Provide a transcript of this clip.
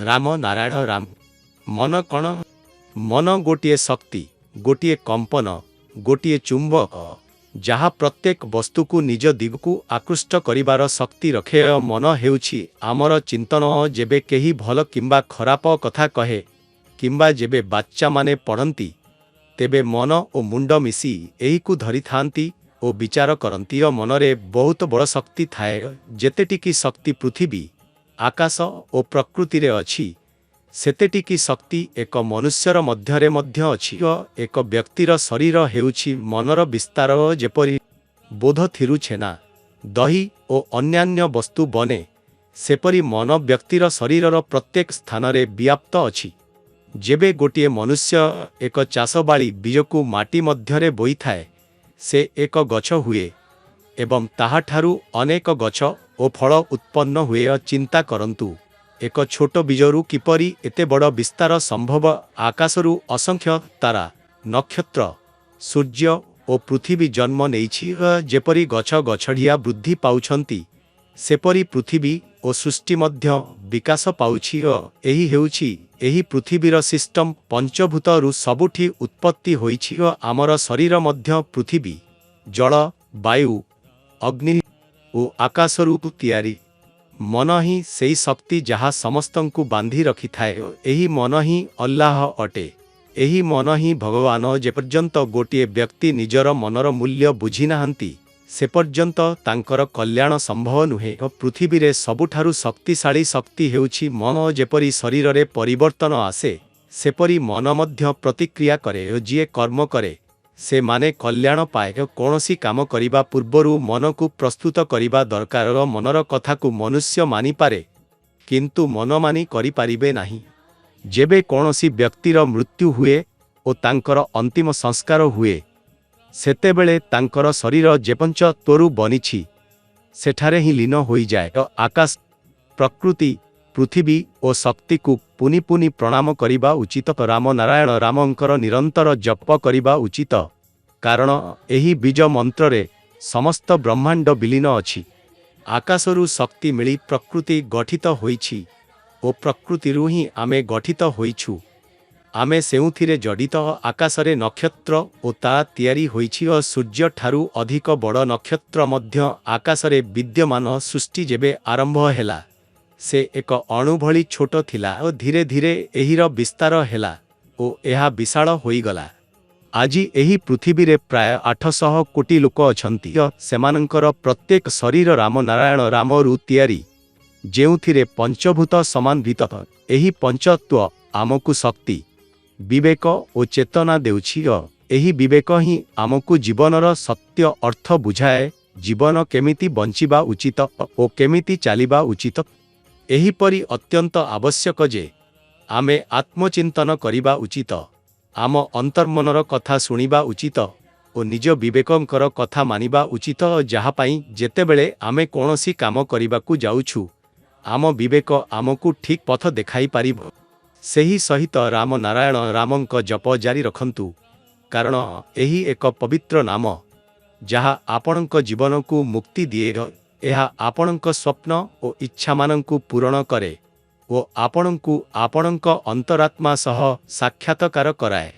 राम नारायण राम मन कण मन गोटिए शक्ति गोटिए कंपन गोटिए चुंबक जहा प्रत्येक वस्तु को निज दिग को आकृष्ट करिवार शक्ति रखे। मन हेउछि आमर चिंतन जेबे केही भल किंबा खराप कथा कहे किंबा जेबे बाच्चा माने पढ़ंती तेबे मन ओ मुंड मिसी एही को धरि थांती ओ विचार करंती। मनरे बहुत बड़ शक्ति थाए। जेतेटिकी शक्ति पृथ्वी आकाश ओ प्रकृति रे अछि सेतेटिकी शक्ति एक मनुष्यर मध्यरे मध्य अछि। एक व्यक्तिर शरीर हेउछि मनर विस्तार। जेपरि बोध थिरु छेना दही ओ अन्यान्य वस्तु बने सेपरि मन व्यक्तिर शरीरर प्रत्येक स्थान रे व्याप्त अछि। जेबे गोटिए मनुष्य एक चाषबाड़ी बीजकु माटी मध्यरे बोई थाए से एक गछ हुए एवं ताहाठारु अनेक गछ ओ फल उत्पन्न हुए। चिंता करंतु एक छोट बीजरू किपरि एते बड़ विस्तार संभव। आकाशरू असंख्य तारा नक्षत्र सूर्य ओ पृथ्वी जन्म नेइछि। जेपरि गछ गछड़िया वृद्धि पाउछंती सेपरि पृथ्वी ओ सृष्टि मध्य विकास पाउछि। एही हेउछि एही पृथ्वीर सिस्टम पंचभूतरू सबुठी उत्पत्ति होइछि। आमर शरीर मध्य पृथ्वी जल वायु अग्नि ओ आकाशरू तैयारी। मन ही सेई शक्ति जहा समस्तंकु बांधी रखि थाए। एही मन ही अल्लाह अटे। एही मन ही भगवान। जेपर्यंत गोटिए व्यक्ति निजर मनर मूल्य बुझी नाहंती से पर्यंत तांकर कल्याण संभव नुहे। पृथ्वी रे सबुठारु शक्तिशाली शक्ति हेउछि मन। जेपरि शरीर रे परिवर्तन आसे सेपरि मन मध्य प्रतिक्रिया करे। जिए कर्म करे से माने कल्याण पाए। कौनसी काम करिबा पूर्वरु मन को प्रस्तुत करिबा दरकार। मनर कथा को मनुष्य मानि पारे किंतु मन मानि करि पारिबे नाही। जेबे कौनसी व्यक्तिर मृत्यु हुए ओ तांकर अंतिम संस्कार हुए सेतेबेले तांकर शरीर जेपंच तोरु बनिछि सेठारे ही लीन होई जाए। आकाश प्रकृति पृथ्वी ओ शक्ति को पुनि पुनि प्रणाम करिबा उचित। राम नारायण रामंकर निरंतर जप करिबा उचित कारण एही बीज मंत्र रे समस्त ब्रह्मांड विलीन अछि। आकाशरू शक्ति मिली प्रकृति गठित होइछि ओ प्रकृतिरू ही आमे गठित होइछु। आमे सेउथिरे जडित। आकाशरे नक्षत्र ओ तारा तैयारी होइछि। सूर्य ठारू अधिक बड़ नक्षत्र मध्य आकाशरे विद्यमान। सृष्टि जेबे आरंभ हेला से एक अणु भली छोट थिला और धीरे धीरे एहिर विस्तार हेला ओ एहा विशाल होईगला। आजी एही पृथ्वी रे प्राय 800 कोटी लोक अछंती। सेमानंकर प्रत्येक शरीर राम नारायण रामरू तैयारी जेउथिरे पंचभूत समान्वित। एही पंचत्व आमकु शक्ति विवेक ओ चेतना देउछि। एही विवेक ही आमकु जीवनर सत्य अर्थ बुझाए। जीवन केमिति बंचिबा उचित ओ केमिति चालिबा उचित एहीपरि अत्यंत आवश्यक जे आमे आत्मचिंतन करिबा उचित। आम अंतर्मनर कथा सुनिबा उचित ओ निज विवेकंकर कथा मानिबा उचित। जहापाई जेतेबेले आमे कोनोसी काम करिबाकु जाउछु आम विवेक आमकु ठीक पथ देखाई पारिब। सेही सहित राम नारायण रामंक जप जारी रखंतु कारण एही एक पवित्र नाम जहा आपणक जीवन को मुक्ति दिए। एहा आपणक स्वप्न ओ इच्छा मानंकु पूरण करे ओ आपणंकु आपणक अंतरात्मा सह साक्षात्कार कराए।